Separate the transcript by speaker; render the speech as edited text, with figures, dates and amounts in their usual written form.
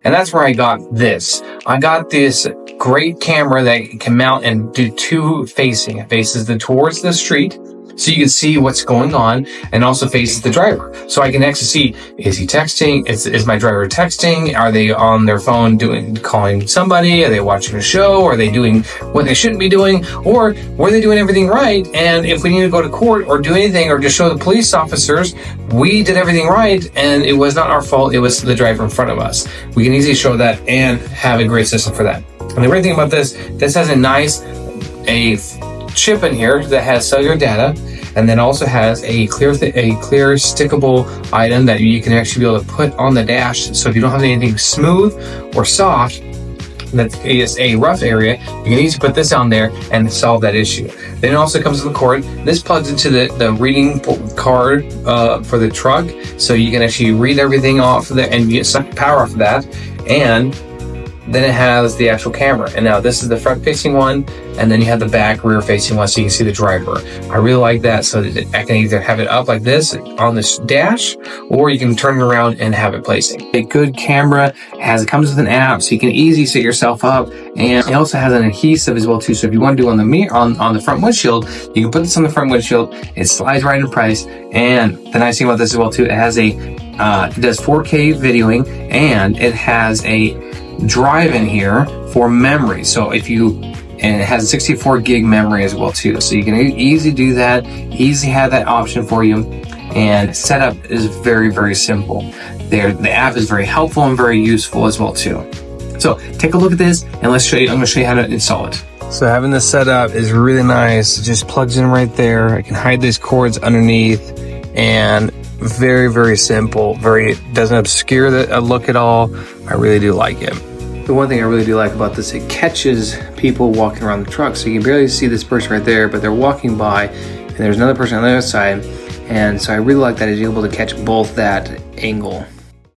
Speaker 1: And that's where I got this. I got this great camera that can mount and do two facing. It faces towards the street, so you can see what's going on, and also faces the driver. So I can actually see, is he texting? Is my driver texting? Are they on their phone calling somebody? Are they watching a show? Are they doing what they shouldn't be doing? Or were they doing everything right? And if we need to go to court or do anything or just show the police officers we did everything right and it was not our fault, it was the driver in front of us. We can easily show that and have a great system for that. And the great thing about this has a nice chip in here that has cellular data, and then also has a clear stickable item that you can actually be able to put on the dash. So if you don't have anything smooth or soft that is a rough area, you can easily put this on there and solve that issue. Then it also comes with the cord. This plugs into the reading card for the truck, so you can actually read everything off of there and get some power off of that. And then it has the actual camera. And now this is the front facing one, and then you have the back rear facing one, so you can see the driver. I really like that, so that I can either have it up like this on this dash, or you can turn it around and have it placing. A good camera it comes with an app, so you can easily set yourself up, and it also has an adhesive as well too. So if you want to do on the mirror, on the front windshield, you can put this on the front windshield. It slides right in place. And the nice thing about this as well too, it has it does 4K videoing, and it has a drive in here for memory. So and it has a 64 gig memory as well too. So you can easily do that, easily have that option for you. And setup is very, very simple. The app is very helpful and very useful as well too. So take a look at this, and I'm gonna show you how to install it. So having this set up is really nice. It just plugs in right there. I can hide these cords underneath, and very, very simple. Doesn't obscure the look at all. I really do like it. The one thing I really do like about this, it catches people walking around the truck. So you can barely see this person right there, but they're walking by, and there's another person on the other side. And so I really like that you're able to catch both that angle.